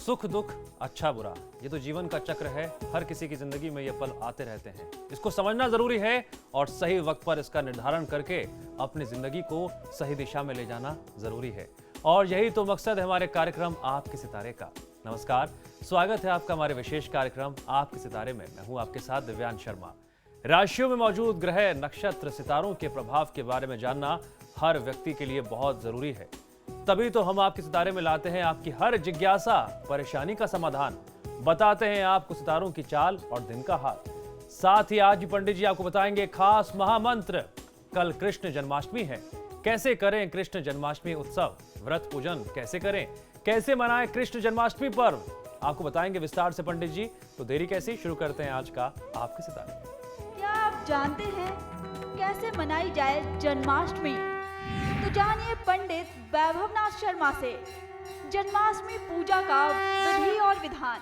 सुख दुख अच्छा बुरा ये तो जीवन का चक्र है। हर किसी की जिंदगी में ये पल आते रहते हैं। इसको समझना जरूरी है और सही वक्त पर इसका निर्धारण करके अपनी जिंदगी को सही दिशा में ले जाना जरूरी है। और यही तो मकसद है हमारे कार्यक्रम आपके सितारे का। नमस्कार, स्वागत है आपका हमारे विशेष कार्यक्रम आपके सितारे में। मैं हूं आपके साथ दिव्यांश शर्मा। राशियों में मौजूद ग्रह, नक्षत्र, सितारों के प्रभाव के बारे में जानना हर व्यक्ति के लिए बहुत जरूरी है। तभी तो हम आपके सितारे में लाते हैं आपकी हर जिज्ञासा, परेशानी का समाधान, बताते हैं आपको सितारों की चाल और दिन का हाल। साथ ही आज भी पंडित जी आपको बताएंगे खास महामंत्र। कल कृष्ण जन्माष्टमी है, कैसे करें कृष्ण जन्माष्टमी उत्सव, व्रत पूजन कैसे करें, कैसे मनाएं कृष्ण जन्माष्टमी पर्व, आपको बताएंगे विस्तार से पंडित जी। तो देरी कैसी, शुरू करते हैं आज का आपके सितारे। क्या आप जानते हैं कैसे मनाई जाए जन्माष्टमी? तो जानिए पंडित वैभवनाथ शर्मा से जन्माष्टमी पूजा का विधि और विधान।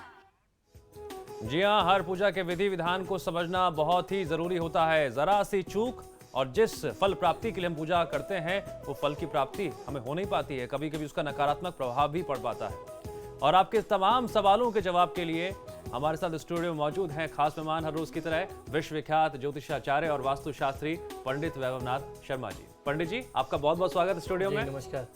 जी हाँ, हर पूजा के विधि विधान को समझना बहुत ही जरूरी होता है। जरा सी चूक और जिस फल प्राप्ति के लिए हम पूजा करते हैं वो फल की प्राप्ति हमें हो नहीं पाती है। कभी कभी उसका नकारात्मक प्रभाव भी पड़ पाता है। और आपके तमाम सवालों के जवाब के लिए हमारे साथ स्टूडियो में मौजूद हैं खास मेहमान, हर रोज की तरह विश्वविख्यात ज्योतिषाचार्य और वास्तुशास्त्री पंडित वैभवनाथ शर्मा जी। पंडित जी, आपका बहुत बहुत स्वागत स्टूडियो में। नमस्कार।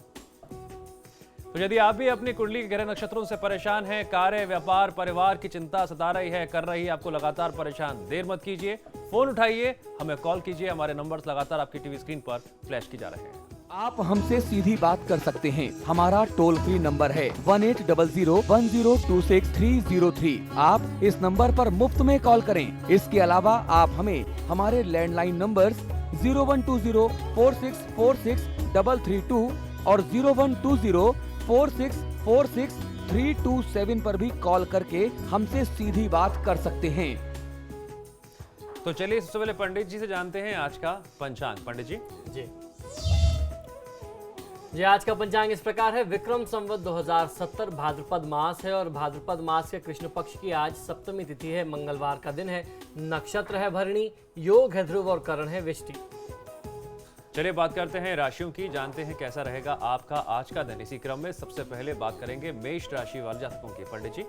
तो यदि आप भी अपनी कुंडली के ग्रह नक्षत्रों से परेशान हैं, कार्य, व्यापार, परिवार की चिंता सता रही है, कर रही है आपको लगातार परेशान, देर मत कीजिए, फोन उठाइए, हमें कॉल कीजिए। हमारे नंबर्स लगातार आपकी टीवी स्क्रीन पर फ्लैश की जा रहे हैं। आप हमसे सीधी बात कर सकते हैं। हमारा टोल फ्री नंबर है 180010263003। आप इस नंबर पर मुफ्त में कॉल करें। इसके अलावा आप हमें हमारे लैंडलाइन नंबर्स 012046463332 और 012046463327 पर भी कॉल करके हमसे सीधी बात कर सकते हैं। तो चलिए सबसे पहले पंडित जी से जानते हैं आज का पंचांग। पंडित जी जी आज का पंचांग इस प्रकार है। विक्रम संवत 2070 भाद्रपद मास है और भाद्रपद मास के कृष्ण पक्ष की आज सप्तमी तिथि है। मंगलवार का दिन है। नक्षत्र है भरणी, योग है ध्रुव और करण है विष्टि। चलिए बात करते हैं राशियों की, जानते हैं कैसा रहेगा आपका आज का दिन। इसी क्रम में सबसे पहले बात करेंगे मेष राशि वाले जातकों की। पंडित जी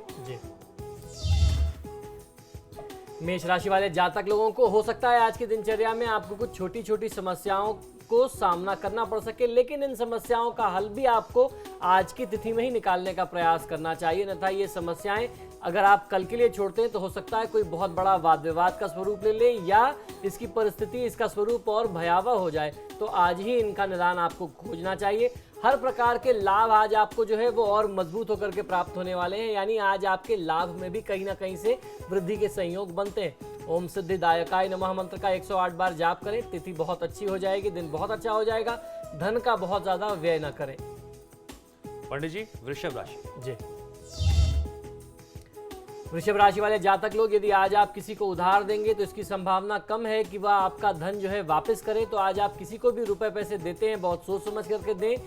मेष राशि वाले जातक लोगों को हो सकता है आज की दिनचर्या में आपको कुछ छोटी छोटी समस्याओं को सामना करना पड़ सके, लेकिन इन समस्याओं का हल भी आपको आज की तिथि में ही निकालने का प्रयास करना चाहिए। अन्यथा ये समस्याएं अगर आप कल के लिए छोड़ते हैं तो हो सकता है कोई बहुत बड़ा वाद विवाद का स्वरूप ले ले या इसकी परिस्थिति, इसका स्वरूप और भयावह हो जाए। तो आज ही इनका निदान आपको खोजना चाहिए। हर प्रकार के लाभ आज आपको जो है वो और मजबूत होकर के प्राप्त होने वाले हैं, यानी आज आपके लाभ में भी कहीं ना कहीं से वृद्धि के संयोग बनते हैं। ओम सिद्धिदायकाय नमः मंत्र का 108 बार जाप करें। तिथि बहुत अच्छी हो जाएगी, दिन बहुत अच्छा हो जाएगा। धन का बहुत ज्यादा व्यय न करें। पंडित जी वृषभ राशि। जी वृषभ राशि वाले जातक लोग, यदि आज आप किसी को उधार देंगे तो इसकी संभावना कम है कि वह आपका धन जो है वापस करे। तो आज आप किसी को भी रुपए पैसे देते हैं बहुत सोच समझ करके दें।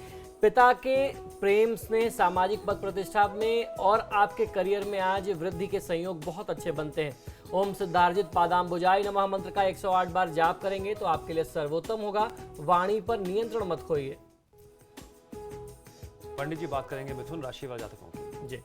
पिता के प्रेम स्नेह, सामाजिक पद प्रतिष्ठा में और आपके करियर में आज वृद्धि के संयोग बहुत अच्छे बनते हैं। ओम सिद्धार्जित पादाम्बुजाय नमः मंत्र का 108 बार जाप करेंगे तो आपके लिए सर्वोत्तम होगा। वाणी पर नियंत्रण मत खोइए। पंडित जी बात करेंगे मिथुन राशि वाले जातकों की। जी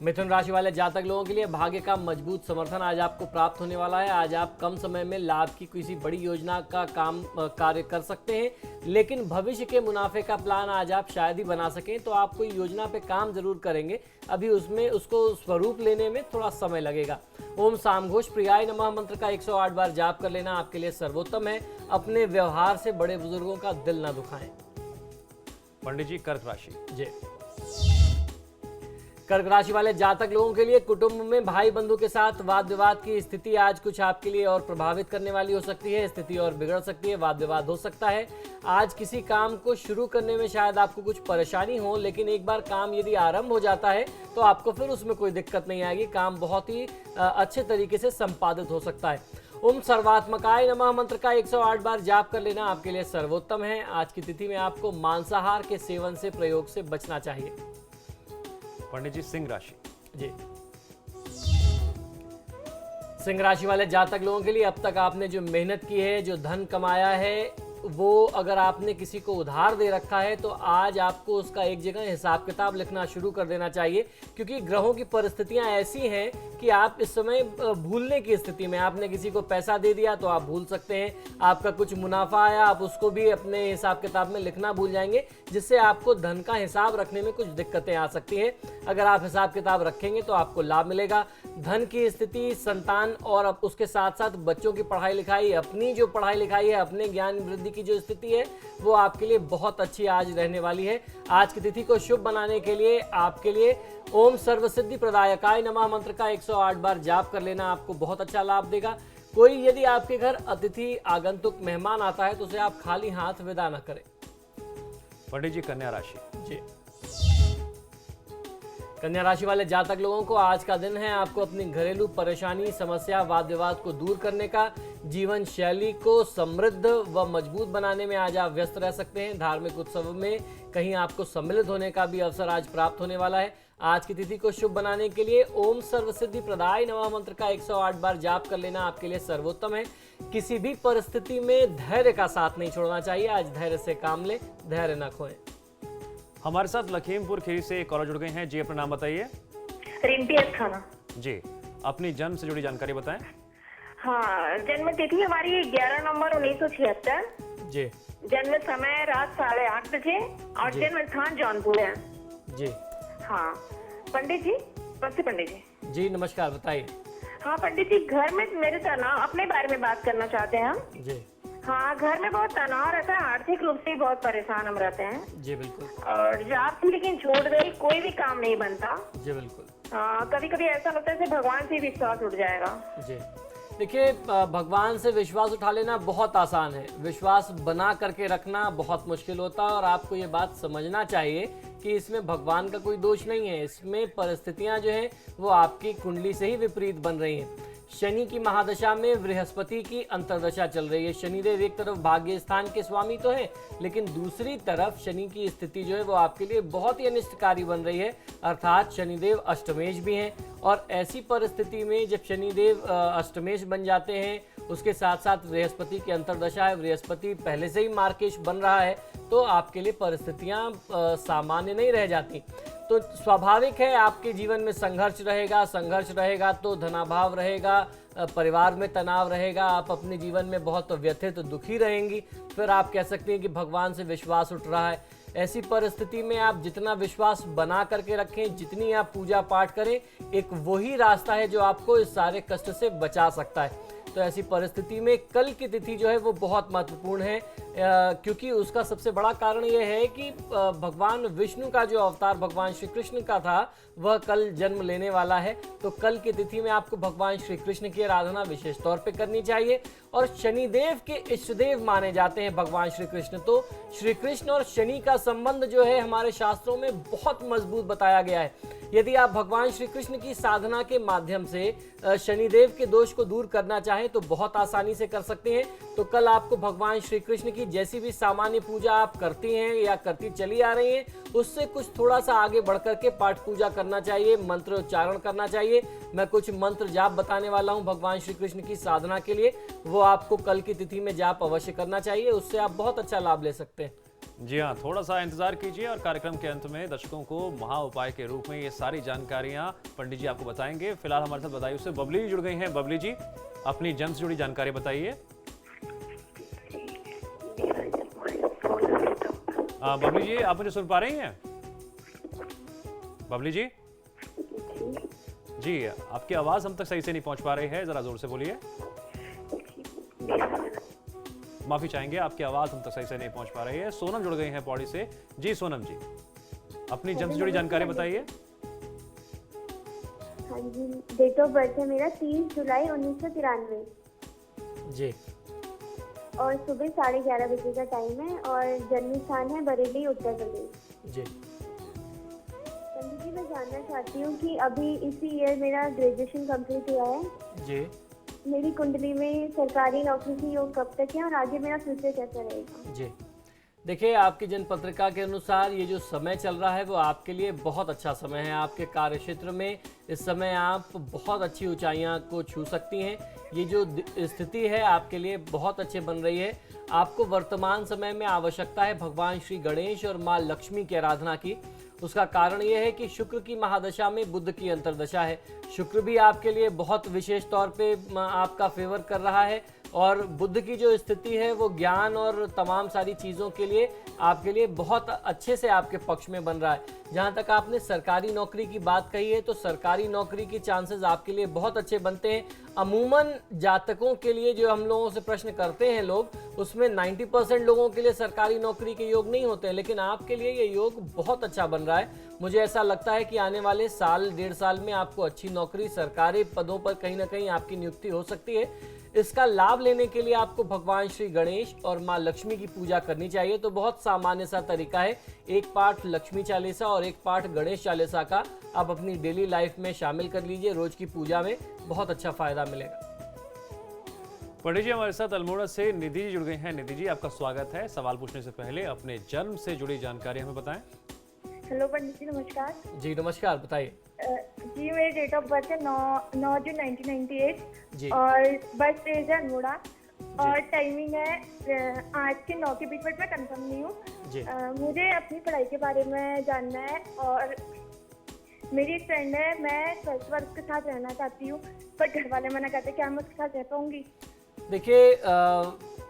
मिथुन राशि वाले जातक लोगों के लिए भाग्य का मजबूत समर्थन आज आपको प्राप्त होने वाला है। आज आप कम समय में लाभ की किसी बड़ी योजना का कार्य कर सकते हैं, लेकिन भविष्य के मुनाफे का प्लान आज आप शायद ही बना सकें। तो आप कोई योजना पे काम जरूर करेंगे, अभी उसमें उसको स्वरूप लेने में थोड़ा समय लगेगा। ओम सामघोष प्रियाय नमः मंत्र का 108 बार जाप कर लेना आपके लिए सर्वोत्तम है। अपने व्यवहार से बड़े बुजुर्गों का दिल न दुखाएं। पंडित जी कर्क राशि। जी कर्क राशि वाले जातक लोगों के लिए कुटुंब में भाई बंधु के साथ वाद विवाद की स्थिति आज कुछ आपके लिए और प्रभावित करने वाली हो सकती है। स्थिति और बिगड़ सकती है, वाद विवाद हो सकता है। आज किसी काम को शुरू करने में शायद आपको कुछ परेशानी हो, लेकिन एक बार काम यदि आरंभ हो जाता है तो आपको फिर उसमें कोई दिक्कत नहीं आएगी। काम बहुत ही अच्छे तरीके से संपादित हो सकता है। ओम सर्वात्मकाय नमः मंत्र का 108 बार जाप कर लेना आपके लिए सर्वोत्तम है। आज की तिथि में आपको मांसाहार के सेवन से, प्रयोग से बचना चाहिए। पंडित जी सिंह राशि। जी सिंह राशि वाले जातक लोगों के लिए अब तक आपने जो मेहनत की है, जो धन कमाया है, वो अगर आपने किसी को उधार दे रखा है तो आज आपको उसका एक जगह हिसाब किताब लिखना शुरू कर देना चाहिए, क्योंकि ग्रहों की परिस्थितियां ऐसी हैं कि आप इस समय भूलने की स्थिति में, आपने किसी को पैसा दे दिया तो आप भूल सकते हैं, आपका कुछ मुनाफा आया आप उसको भी अपने हिसाब किताब में लिखना भूल जाएंगे, जिससे आपको धन का हिसाब रखने में कुछ दिक्कतें आ सकती हैं। अगर आप हिसाब किताब रखेंगे तो आपको लाभ मिलेगा। धन की स्थिति, संतान और अब उसके साथ साथ बच्चों की पढ़ाई लिखाई, अपनी जो पढ़ाई लिखाई है, अपने ज्ञान वृद्धि की जो स्थिति है वो आपके लिए बहुत अच्छी आज रहने वाली है। आज की तिथि को शुभ बनाने के लिए आपके लिए ओम सर्वसिद्धि प्रदायकाय नमः मंत्र का 108 बार जाप कर लेना आपको बहुत अच्छा लाभ देगा। कोई यदि आपके घर अतिथि आगंतुक मेहमान आता है तो उसे आप खाली हाथ विदा न करें। पंडित जी, कन्या राशि। जी, कन्या राशि वाले जातक लोगों को आज का दिन है आपको अपनी घरेलू परेशानी, समस्या, वाद विवाद को दूर करने का, जीवन शैली को समृद्ध व मजबूत बनाने में आज आप व्यस्त रह सकते हैं। धार्मिक उत्सव में कहीं आपको सम्मिलित होने का भी अवसर आज प्राप्त होने वाला है। आज की तिथि को शुभ बनाने के लिए ओम सर्वसिद्धि प्रदाय नमः मंत्र का 108 बार जाप कर लेना आपके लिए सर्वोत्तम है। किसी भी परिस्थिति में धैर्य का साथ नहीं छोड़ना चाहिए। आज धैर्य से काम ले, धैर्य न खोएं। हमारे साथ लखीमपुर खीरी से एक कॉलर जुड़ गए हैं। जी, अपना नाम बताइए। रिम्पी अस्थाना। जी, अपनी जन्म से जुड़ी जानकारी बताएं। हाँ, जन्म तिथि हमारी 11 नवंबर 1976। जी जन्म समय रात 8:30 बजे और जी। जन्म स्थान जौनपुर है। जी हाँ पंडित जी, नमस्ते पंडित जी। जी नमस्कार, बताइए। हाँ पंडित जी, घर में मेरे तनाव, अपने बारे में बात करना चाहते हैं हम। जी हाँ, घर में बहुत तनाव रहता है, आर्थिक रूप से बहुत परेशान हम रहते हैं। जी बिल्कुल। और जॉब थी लेकिन छूट गई, कोई भी काम नहीं बनता। जी बिल्कुल। हाँ, कभी कभी ऐसा लगता है जैसे भगवान से विश्वास उठ जाएगा। जी देखिए, भगवान से विश्वास उठा लेना बहुत आसान है, विश्वास बना करके रखना बहुत मुश्किल होता है। और आपको ये बात समझना चाहिए कि इसमें भगवान का कोई दोष नहीं है, इसमें परिस्थितियां जो हैं वो आपकी कुंडली से ही विपरीत बन रही हैं। शनि की महादशा में बृहस्पति की अंतर्दशा चल रही है। शनिदेव एक तरफ भाग्य स्थान के स्वामी तो हैं, लेकिन दूसरी तरफ शनि की स्थिति जो है वो आपके लिए बहुत ही अनिष्टकारी बन रही है, अर्थात शनिदेव अष्टमेश भी हैं। और ऐसी परिस्थिति में जब शनिदेव अष्टमेश बन जाते हैं, उसके साथ साथ बृहस्पति की अंतर्दशा है, बृहस्पति पहले से ही मार्केश बन रहा है, तो आपके लिए परिस्थितियां सामान्य नहीं रह जाती। तो स्वाभाविक है आपके जीवन में संघर्ष रहेगा तो धनाभाव रहेगा, परिवार में तनाव रहेगा, आप अपने जीवन में बहुत व्यथित दुखी रहेंगी। फिर आप कह सकते हैं कि भगवान से विश्वास उठ रहा है। ऐसी परिस्थिति में आप जितना विश्वास बना करके रखें, जितनी आप पूजा पाठ करें, एक वही रास्ता है जो आपको इस सारे कष्ट से बचा सकता है। तो ऐसी परिस्थिति में कल की तिथि जो है वो बहुत महत्वपूर्ण है, क्योंकि उसका सबसे बड़ा कारण ये है कि भगवान विष्णु का जो अवतार भगवान श्री कृष्ण का था वह कल जन्म लेने वाला है। तो कल की तिथि में आपको भगवान श्री कृष्ण की आराधना विशेष तौर पे करनी चाहिए। और शनिदेव के इष्टदेव माने जाते हैं भगवान श्री कृष्ण। तो श्री कृष्ण और शनि का संबंध जो है हमारे शास्त्रों में बहुत मजबूत बताया गया है। यदि आप भगवान श्री कृष्ण की साधना के माध्यम से शनिदेव के दोष को दूर करना चाहें तो बहुत आसानी से कर सकते हैं। तो कल आपको भगवान श्री कृष्ण की जैसी भी सामान्य पूजा आप करती हैं या करती चली आ रही हैं, उससे कुछ थोड़ा सा आगे बढ़ करके पाठ पूजा करना चाहिए, मंत्र उच्चारण करना चाहिए। मैं कुछ मंत्र जाप बताने वाला हूं भगवान श्री कृष्ण की साधना के लिए, वो आपको कल की तिथि में जाप अवश्य करना चाहिए, उससे आप बहुत अच्छा लाभ ले सकते हैं। जी हाँ, थोड़ा सा इंतजार कीजिए और कार्यक्रम के अंत में दर्शकों को महा उपाय के रूप में ये सारी जानकारियां पंडित जी आपको बताएंगे। फिलहाल हमारे साथ बधाई से बबली जी जुड़ गई हैं। बबली जी, अपनी जन्म से जुड़ी जानकारी बताइए। बबली जी, आप मुझे सुन पा रही हैं? बबली जी जी, आपकी आवाज हम तक सही से नहीं पहुंच पा रही है, जरा जोर से बोलिए। माफी चाहेंगे, आपकी आवाज हम तक सही से नहीं पहुंच पा रही है। सोनम जुड़ गई हैं पौड़ी से। जी सोनम जी, अपनी जन्म से जुड़ी जानकारी बताइए। हाँ जी, डेट ऑफ बर्थ है मेरा 30 जुलाई 1993 जी। और सुबह 11:30 बजे का टाइम है और जन्म स्थान है बरेली, उत्तर प्रदेश। जी पंडित जी, मैं जानना चाहती हूँ कि अभी इसी ईयर मेरा ग्रेजुएशन कंप्लीट हुआ है। जी मेरी कुंडली में सरकारी नौकरी की योग कब तक है और आगे मेरा फ्यूचर कैसा रहेगा? जी देखिए, आपकी जन्म पत्रिका के अनुसार ये जो समय चल रहा है वो आपके लिए बहुत अच्छा समय है। आपके कार्य क्षेत्र में इस समय आप बहुत अच्छी ऊंचाइयां को छू सकती हैं। ये जो स्थिति है आपके लिए बहुत अच्छे बन रही है। आपको वर्तमान समय में आवश्यकता है भगवान श्री गणेश और माँ लक्ष्मी की आराधना की। उसका कारण यह है कि शुक्र की महादशा में बुध की अंतर्दशा है। शुक्र भी आपके लिए बहुत विशेष तौर पे आपका फेवर कर रहा है और बुध की जो स्थिति है वो ज्ञान और तमाम सारी चीज़ों के लिए आपके लिए बहुत अच्छे से आपके पक्ष में बन रहा है। जहाँ तक आपने सरकारी नौकरी की बात कही है तो सरकारी नौकरी के चांसेस आपके लिए बहुत अच्छे बनते हैं। अमूमन जातकों के लिए जो हम लोगों से प्रश्न करते हैं लोग, उसमें 90% लोगों के लिए सरकारी नौकरी के योग नहीं होते हैं, लेकिन आपके लिए ये योग बहुत अच्छा बन रहा है। मुझे ऐसा लगता है कि आने वाले साल 1.5 साल में आपको अच्छी नौकरी, सरकारी पदों पर कहीं ना कहीं आपकी नियुक्ति हो सकती है। इसका लाभ लेने के लिए आपको भगवान श्री गणेश और माँ लक्ष्मी की पूजा करनी चाहिए। तो बहुत सामान्य सा तरीका है, एक पाठ लक्ष्मी चालीसा और एक पाठ गणेश चालीसा का आप अपनी डेली लाइफ में शामिल कर लीजिए। रोज की पूजा में बहुत अच्छा फायदा मिलेगा। पंडित जी हमारे साथ अल्मोड़ा से निधि जी जुड़ गई हैं। निधि जी आपका स्वागत है। सवाल पूछने से पहले अपने जन्म से जुड़ी जानकारी हमें बताएं। हेलो पंडित जी, नमस्कार। जी नमस्कार, बताइए। जी मेरी डेट ऑफ बर्थ है 9 जून 1998 जी। और बर्थ प्लेस है अल्मोड़ा और टाइमिंग है 8 से 9 के बीच, बट मैं कंफर्म नहीं हूँ। जी। मुझे अपनी पढ़ाई के बारे में जानना है और मेरी एक फ्रेंड है, मैं 12th वर्ग के साथ रहना चाहती हूँ, पर घर वाले मना करते, क्या मैं उसके साथ रह पाऊँगी? देखिए,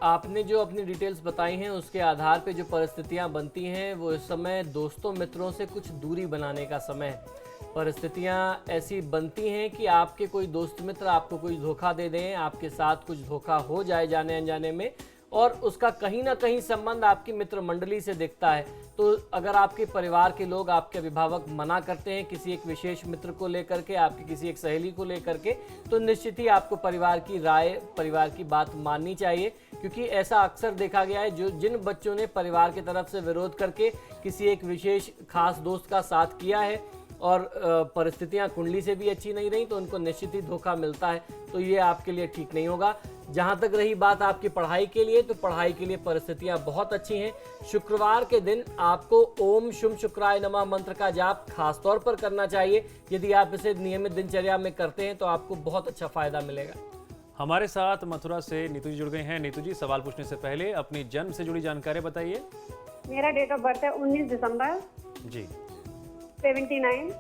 आपने जो अपनी डिटेल्स बताई हैं उसके आधार पे जो परिस्थितियां बनती हैं वो इस समय दोस्तों मित्रों से कुछ दूरी बनाने का समय है। परिस्थितियां ऐसी बनती हैं कि आपके कोई दोस्त मित्र आपको कोई धोखा दे दें, आपके साथ कुछ धोखा हो जाए जाने अनजाने में, और उसका कहीं ना कहीं संबंध आपकी मित्र मंडली से दिखता है। तो अगर आपके परिवार के लोग, आपके अभिभावक मना करते हैं किसी एक विशेष मित्र को लेकर के, आपकी किसी एक सहेली को लेकर के, तो निश्चित ही आपको परिवार की राय, परिवार की बात माननी चाहिए। क्योंकि ऐसा अक्सर देखा गया है, जो जिन बच्चों ने परिवार की तरफ से विरोध करके किसी एक विशेष खास दोस्त का साथ किया है और परिस्थितियां कुंडली से भी अच्छी नहीं रही, तो उनको निश्चित ही धोखा मिलता है। तो ये आपके लिए ठीक नहीं होगा। जहां तक रही बात आपकी पढ़ाई के लिए, तो पढ़ाई के लिए परिस्थितियां बहुत अच्छी हैं। शुक्रवार के दिन आपको ओम शुम शुक्राय नमः मंत्र का जाप खास तौर पर करना चाहिए। यदि आप इसे नियमित दिनचर्या में करते हैं तो आपको बहुत अच्छा फायदा मिलेगा। हमारे साथ मथुरा से नीतू जी जुड़ गए हैं। नीतू जी सवाल पूछने से पहले अपनी जन्म से जुड़ी जानकारी बताइए। मेरा डेट ऑफ बर्थ है 19 दिसंबर जी। 79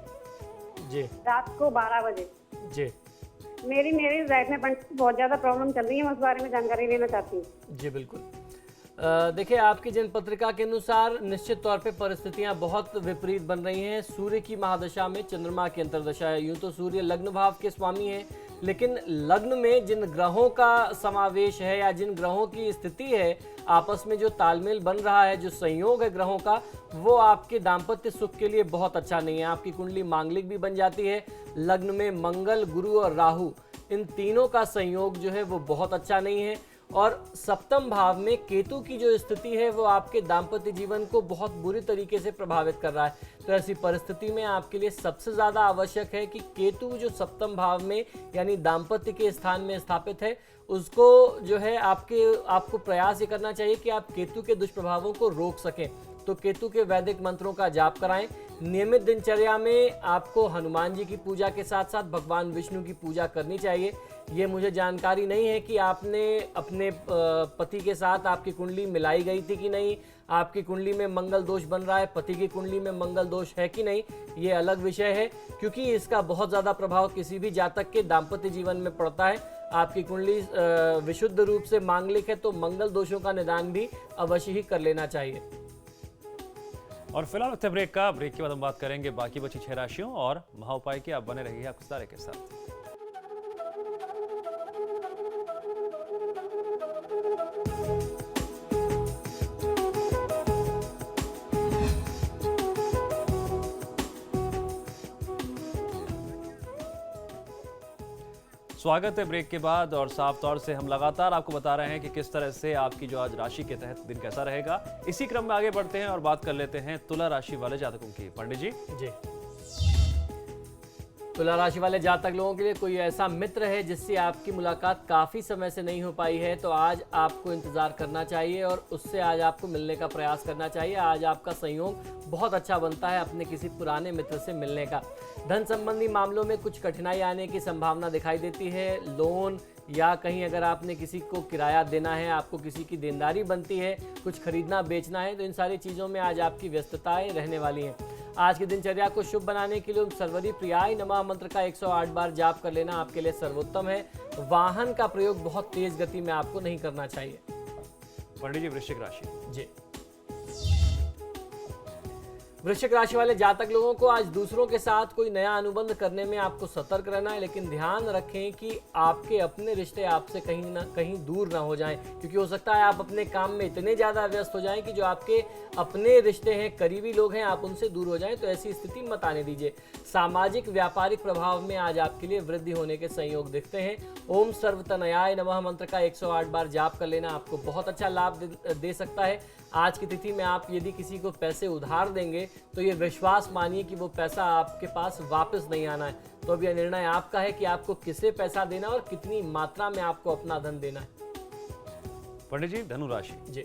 जी। रात को 12 बजे। जी। मेरी लाइफ में बहुत ज्यादा प्रॉब्लम चल रही है, मैं उस बारे में जानकारी लेना चाहती हूँ। जी बिल्कुल। देखिए, आपकी जन्म पत्रिका के अनुसार निश्चित तौर पे परिस्थितियां बहुत विपरीत बन रही हैं। सूर्य की महादशा में चंद्रमा की अंतर्दशा है। यूं तो सूर्य लग्न भाव के स्वामी हैं, लेकिन लग्न में जिन ग्रहों का समावेश है या जिन ग्रहों की स्थिति है, आपस में जो तालमेल बन रहा है, जो संयोग है ग्रहों का, वो आपके दाम्पत्य सुख के लिए बहुत अच्छा नहीं है। आपकी कुंडली मांगलिक भी बन जाती है। लग्न में मंगल, गुरु और राहु, इन तीनों का संयोग जो है वो बहुत अच्छा नहीं है। और सप्तम भाव में केतु की जो स्थिति है वो आपके दाम्पत्य जीवन को बहुत बुरी तरीके से प्रभावित कर रहा है। तो ऐसी परिस्थिति में आपके लिए सबसे ज़्यादा आवश्यक है कि केतु जो सप्तम भाव में यानी दाम्पत्य के स्थान में स्थापित है, उसको जो है आपको प्रयास ये करना चाहिए कि आप केतु के दुष्प्रभावों को रोक सकें। तो केतु के वैदिक मंत्रों का जाप कराएं। नियमित दिनचर्या में आपको हनुमान जी की पूजा के साथ साथ भगवान विष्णु की पूजा करनी चाहिए। ये मुझे जानकारी नहीं है कि आपने अपने पति के साथ आपकी कुंडली मिलाई गई थी कि नहीं, आपकी कुंडली में मंगल दोष बन रहा है, पति की कुंडली में मंगल दोष है कि नहीं, ये अलग विषय है। क्योंकि इसका बहुत ज़्यादा प्रभाव किसी भी जातक के दाम्पत्य जीवन में पड़ता है। आपकी कुंडली विशुद्ध रूप से मांगलिक है तो मंगल दोषों का निदान भी अवश्य ही कर लेना चाहिए। और फिलहाल वक्त है ब्रेक का। ब्रेक के बाद हम बात करेंगे बाकी बची 6 राशियों और महाउपाय की। आप बने रहिए आपके सारे के साथ। स्वागत है ब्रेक के बाद। और साफ तौर से हम लगातार आपको बता रहे हैं कि किस तरह से आपकी जो आज राशि के तहत दिन कैसा रहेगा। इसी क्रम में आगे बढ़ते हैं और बात कर लेते हैं तुला राशि वाले जातकों की। पंडित जी। जी। तुला राशि वाले जातक लोगों के लिए कोई ऐसा मित्र है जिससे आपकी मुलाकात काफ़ी समय से नहीं हो पाई है, तो आज आपको इंतज़ार करना चाहिए और उससे आज आपको मिलने का प्रयास करना चाहिए। आज आपका संयोग बहुत अच्छा बनता है अपने किसी पुराने मित्र से मिलने का। धन संबंधी मामलों में कुछ कठिनाई आने की संभावना दिखाई देती है। लोन या कहीं अगर आपने किसी को किराया देना है, आपको किसी की देनदारी बनती है, कुछ खरीदना बेचना है, तो इन सारी चीज़ों में आज आपकी व्यस्तताएं रहने वाली हैं। आज की दिनचर्या को शुभ बनाने के लिए ओम सर्वरी प्रियाय नमः मंत्र का 108 बार जाप कर लेना आपके लिए सर्वोत्तम है। वाहन का प्रयोग बहुत तेज गति में आपको नहीं करना चाहिए। पंडित जी, वृश्चिक राशि। जी, वृश्चिक राशि वाले जातक लोगों को आज दूसरों के साथ कोई नया अनुबंध करने में आपको सतर्क रहना है, लेकिन ध्यान रखें कि आपके अपने रिश्ते आपसे कहीं ना कहीं दूर ना हो जाएं, क्योंकि हो सकता है आप अपने काम में इतने ज़्यादा व्यस्त हो जाएं कि जो आपके अपने रिश्ते हैं, करीबी लोग हैं, आप उनसे दूर हो जाएं। तो ऐसी स्थिति मत आने दीजिए। सामाजिक व्यापारिक प्रभाव में आज आपके लिए वृद्धि होने के संयोग दिखते हैं। ओम सर्वतनयाय नमः मंत्र का 108 बार जाप कर लेना आपको बहुत अच्छा लाभ दे सकता है। आज की तिथि में आप यदि किसी को पैसे उधार देंगे तो ये विश्वास मानिए कि वो पैसा आपके पास वापस नहीं आना है। तो अब यह निर्णय आपका है कि आपको किसे पैसा देना और कितनी मात्रा में आपको अपना धन देना है। पंडित जी, धनु राशि। जी,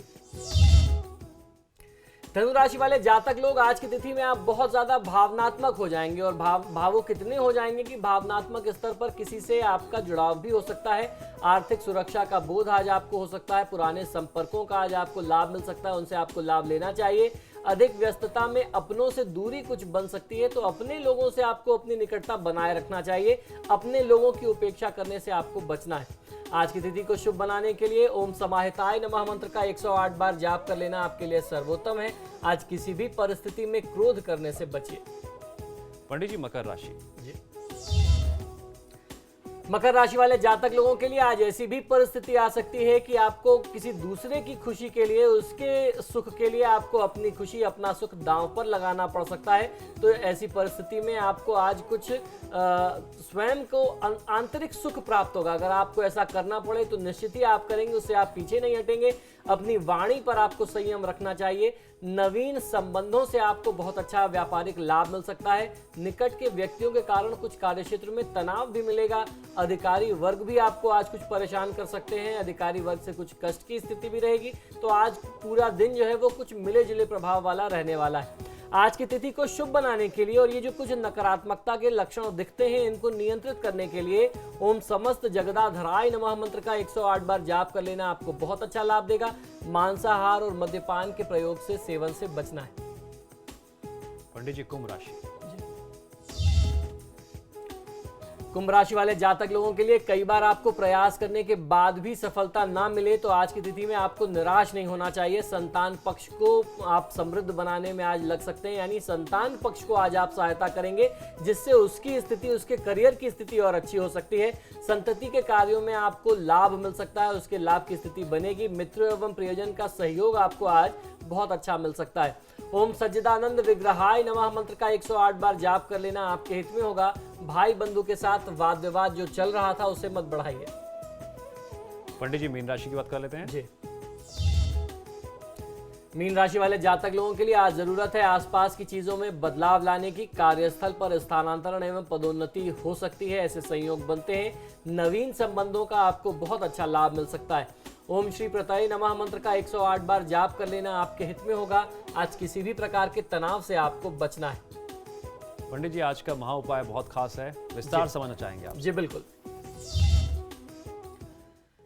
धनु राशि वाले जातक लोग आज की तिथि में आप बहुत ज्यादा भावनात्मक हो जाएंगे और भावुक कितने हो जाएंगे कि भावनात्मक स्तर पर किसी से आपका जुड़ाव भी हो सकता है। आर्थिक सुरक्षा का बोध आज आपको हो सकता है। पुराने संपर्कों का आज आपको लाभ मिल सकता है, उनसे आपको लाभ लेना चाहिए। अधिक व्यस्तता में अपनों से दूरी कुछ बन सकती है, तो अपने लोगों से आपको अपनी निकटता बनाए रखना चाहिए। अपने लोगों की उपेक्षा करने से आपको बचना है। आज की तिथि को शुभ बनाने के लिए ओम समाहिताय नमः मंत्र का 108 बार जाप कर लेना आपके लिए सर्वोत्तम है। आज किसी भी परिस्थिति में क्रोध करने से बचिए। पंडित जी, मकर राशि। जी, मकर राशि वाले जातक लोगों के लिए आज ऐसी भी परिस्थिति आ सकती है कि आपको किसी दूसरे की खुशी के लिए, उसके सुख के लिए आपको अपनी खुशी, अपना सुख दांव पर लगाना पड़ सकता है। तो ऐसी परिस्थिति में आपको आज कुछ स्वयं को आंतरिक सुख प्राप्त होगा। अगर आपको ऐसा करना पड़े तो निश्चित ही आप करेंगे, उससे आप पीछे नहीं हटेंगे। अपनी वाणी पर आपको संयम रखना चाहिए। नवीन संबंधों से आपको बहुत अच्छा व्यापारिक लाभ मिल सकता है। निकट के व्यक्तियों के कारण कुछ कार्यक्षेत्र में तनाव भी मिलेगा। अधिकारी वर्ग भी आपको आज कुछ परेशान कर सकते हैं। अधिकारी वर्ग से कुछ कष्ट की स्थिति भी रहेगी। तो आज पूरा दिन जो है वो कुछ मिले जुले प्रभाव वाला रहने वाला है। आज की तिथि को शुभ बनाने के लिए और ये जो कुछ नकारात्मकता के लक्षण दिखते हैं, इनको नियंत्रित करने के लिए ओम समस्त जगदाधराय नमः मंत्र का 108 बार जाप कर लेना आपको बहुत अच्छा लाभ देगा। मांसाहार और मद्यपान के प्रयोग से, सेवन से बचना है। पंडित जी, कुंभ राशि। कुंभ राशि वाले जातक लोगों के लिए कई बार आपको प्रयास करने के बाद भी सफलता ना मिले तो आज की तिथि में आपको निराश नहीं होना चाहिए। संतान पक्ष को आप समृद्ध बनाने में आज लग सकते हैं, यानी संतान पक्ष को आज आप सहायता करेंगे, जिससे उसकी स्थिति, उसके करियर की स्थिति और अच्छी हो सकती है। संतति के कार्यों में आपको लाभ मिल सकता है, उसके लाभ की स्थिति बनेगी। मित्र एवं प्रियजन का सहयोग आपको आज बहुत अच्छा मिल सकता है। ओम सज्जिदानंद विग्रहाय नमः मंत्र का 108 बार जाप कर लेना आपके हित में होगा। भाई बंधु के साथ वाद विवाद जो चल रहा था उसे मत बढ़ाइए। पंडित जी, मीन राशि की बात कर लेते हैं। जी, मीन राशि वाले जातक लोगों के लिए आज जरूरत है आसपास की चीजों में बदलाव लाने की। कार्यस्थल पर स्थानांतरण एवं पदोन्नति हो सकती है, ऐसे संयोग बनते हैं। नवीन संबंधों का आपको बहुत अच्छा लाभ मिल सकता है। ओम श्री प्रतये नमः मंत्र का 108 बार जाप कर लेना आपके हित में होगा। आज किसी भी प्रकार के तनाव से आपको बचना है। पंडित जी, आज का महा उपाय बहुत खास है, विस्तार समझना चाहेंगे आप? जी बिल्कुल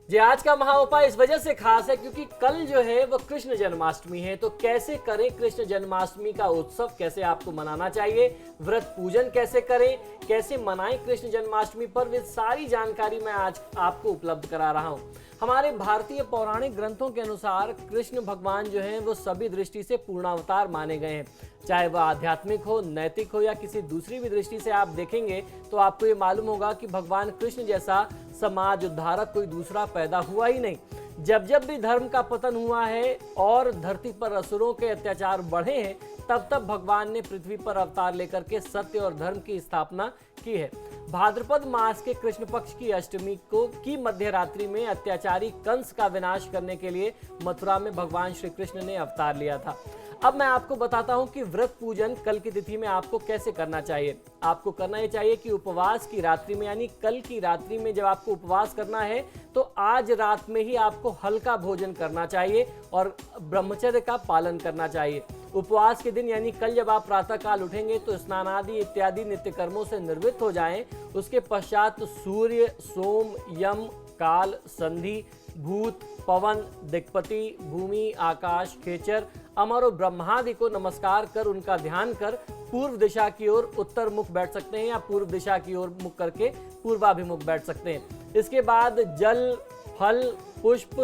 जी, आज का महा उपाय इस वजह से खास है क्योंकि कल जो है वो कृष्ण जन्माष्टमी है। तो कैसे करें कृष्ण जन्माष्टमी का उत्सव, कैसे आपको मनाना चाहिए, व्रत पूजन कैसे करें, कैसे मनाएं कृष्ण जन्माष्टमी पर, वे सारी जानकारी मैं आज आपको उपलब्ध करा रहा हूं। हमारे भारतीय पौराणिक ग्रंथों के अनुसार कृष्ण भगवान जो हैं वो सभी दृष्टि से पूर्णावतार माने गए हैं। चाहे वह आध्यात्मिक हो, नैतिक हो या किसी दूसरी भी दृष्टि से आप देखेंगे तो आपको ये मालूम होगा कि भगवान कृष्ण जैसा समाज उद्धारक कोई दूसरा पैदा हुआ ही नहीं। जब जब भी धर्म का पतन हुआ है और धरती पर असुरों के अत्याचार बढ़े हैं, तब तब भगवान ने पृथ्वी पर अवतार लेकर के सत्य और धर्म की स्थापना की है। भाद्रपद मास के कृष्ण पक्ष की अष्टमी की मध्य रात्रि में अत्याचारी कंस का विनाश करने के लिए मथुरा में भगवान श्री कृष्ण ने अवतार लिया था। अब मैं आपको बताता हूं कि व्रत पूजन कल की तिथि में आपको कैसे करना चाहिए। आपको करना ये चाहिए कि उपवास की रात्रि में, यानी कल की रात्रि में जब आपको उपवास करना है तो आज रात में ही आपको हल्का भोजन करना चाहिए और ब्रह्मचर्य का पालन करना चाहिए। उपवास के दिन यानी कल जब आप प्रातःकाल उठेंगे तो स्नान आदि इत्यादि नित्य कर्मों से निवृत्त हो जाएं। उसके पश्चात सूर्य, सोम, यम, काल, संधि, भूत, पवन, दिक्पति, भूमि, आकाश, खेचर, अमर और ब्रह्मादि को नमस्कार कर उनका ध्यान कर पूर्व दिशा की ओर उत्तर मुख बैठ सकते हैं या पूर्व दिशा की ओर मुख करके पूर्वाभिमुख बैठ सकते हैं। इसके बाद जल, फल, पुष्प,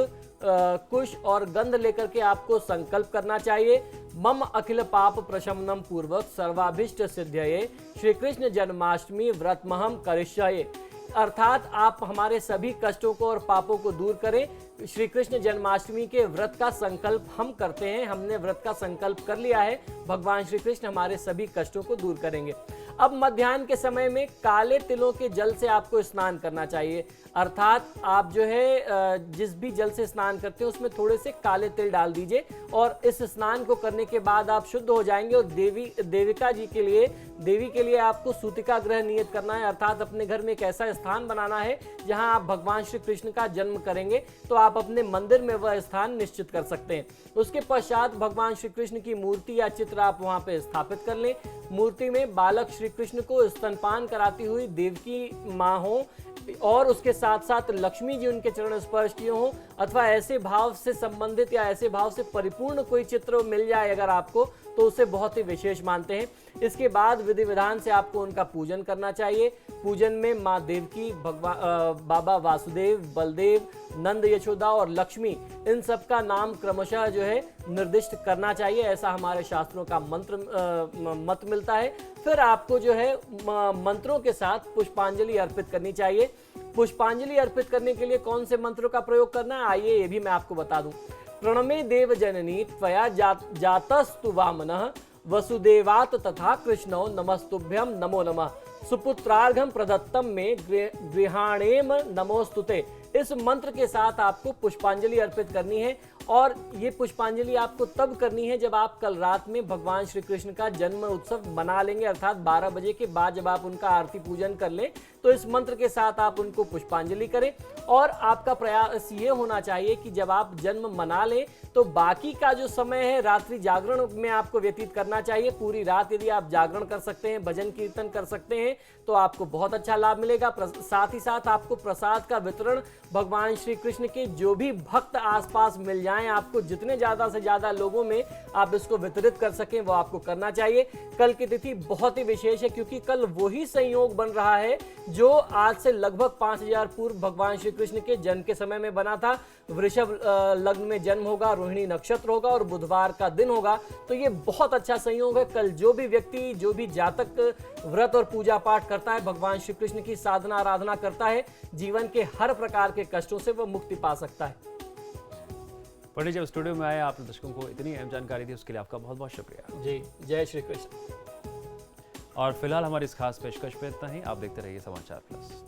कुश और गंध लेकर के आपको संकल्प करना चाहिए। मम अखिल पाप प्रशमनम पूर्वक सर्वाभिष्ट सिद्धये श्री कृष्ण जन्माष्टमी व्रतमहम करिष्ये। अर्थात आप हमारे सभी कष्टों को और पापों को दूर करें। श्री कृष्ण जन्माष्टमी के व्रत का संकल्प हम करते हैं, हमने व्रत का संकल्प कर लिया है, भगवान श्री कृष्ण हमारे सभी कष्टों को दूर करेंगे। अब मध्याह्न के समय में काले तिलों के जल से आपको स्नान करना चाहिए। अर्थात आप जो है जिस भी जल से स्नान करते हैं उसमें थोड़े से काले तिल डाल दीजिए और इस स्नान को करने के बाद आप शुद्ध हो जाएंगे। और देविका जी के लिए, देवी के लिए आपको सूतिका ग्रह नियत करना है, अर्थात अपने घर में एक ऐसा स्थान बनाना है जहां आप भगवान श्री कृष्ण का जन्म करेंगे, तो आप अपने मंदिर में वह स्थान निश्चित कर सकते हैं। उसके पश्चात भगवान श्री कृष्ण की मूर्ति या चित्र आप वहां पे स्थापित कर लें। मूर्ति में बालक श्री कृष्ण को स्तनपान कराती हुई देवकी माँ हो और उसके साथ साथ लक्ष्मी जी उनके चरण स्पर्श किए हों, अथवा ऐसे भाव से संबंधित या ऐसे भाव से परिपूर्ण कोई चित्र मिल जाए अगर आपको, तो उसे बहुत ही विशेष मानते हैं। इसके बाद विधि विधान से आपको उनका पूजन करना चाहिए। पूजन में माँ देवकी, बाबा वासुदेव, बलदेव, नंद, यशोदा और लक्ष्मी, इन सब का नाम क्रमशः जो है निर्दिष्ट करना चाहिए, ऐसा हमारे शास्त्रों का मत मिलता है। फिर आपको जो है मंत्रों के साथ पुष्पांजलि अर्पित करनी चाहिए। पुष्पांजलि अर्पित करने के लिए कौन से मंत्रों का प्रयोग करना है, आइए ये भी मैं आपको बता दूं। प्रणमे देव जननी त्वया जातस्तु वामनः वसुदेवात तथा कृष्णो नमस्तुभ्यं नमो नमः सुपुत्रार्घम प्रदत्तम में गृहाणेम नमोस्तुते। इस मंत्र के साथ आपको पुष्पांजलि अर्पित करनी है और ये पुष्पांजलि आपको तब करनी है जब आप कल रात में भगवान श्री कृष्ण का जन्म उत्सव मना लेंगे, अर्थात 12 बजे के बाद जब आप उनका आरती पूजन कर लें तो इस मंत्र के साथ आप उनको पुष्पांजलि करें। और आपका प्रयास ये होना चाहिए कि जब आप जन्म मना लें तो बाकी का जो समय है रात्रि जागरण में आपको व्यतीत करना चाहिए। पूरी रात यदि आप जागरण कर सकते हैं, भजन कीर्तन कर सकते हैं तो आपको बहुत अच्छा लाभ मिलेगा। साथ ही साथ आपको प्रसाद का वितरण भगवान श्री कृष्ण के जो भी भक्त आसपास मिल जाएं, आपको जितने ज्यादा से ज्यादा लोगों में आप इसको वितरित कर सकें वो आपको करना चाहिए। कल की तिथि बहुत ही विशेष है क्योंकि कल वही संयोग बन रहा है जो आज से लगभग 5000 पूर्व भगवान श्री कृष्ण के जन्म के समय में बना था। वृषभ लग्न में जन्म होगा, रोहिणी नक्षत्र होगा और बुधवार का दिन होगा, तो ये बहुत अच्छा संयोग है। कल जो भी व्यक्ति, जो भी जातक व्रत और पूजा पाठ करता है, भगवान श्री कृष्ण की साधना आराधना करता है, जीवन के हर प्रकार के कष्टों से वह मुक्ति पा सकता है। पंडित जब स्टूडियो में आए, आपने दर्शकों को इतनी अहम जानकारी दी, उसके लिए आपका बहुत बहुत शुक्रिया। जी, जय श्री कृष्ण। और फिलहाल हमारी इस खास पेशकश पे इतना ही। आप देखते रहिए समाचार प्लस।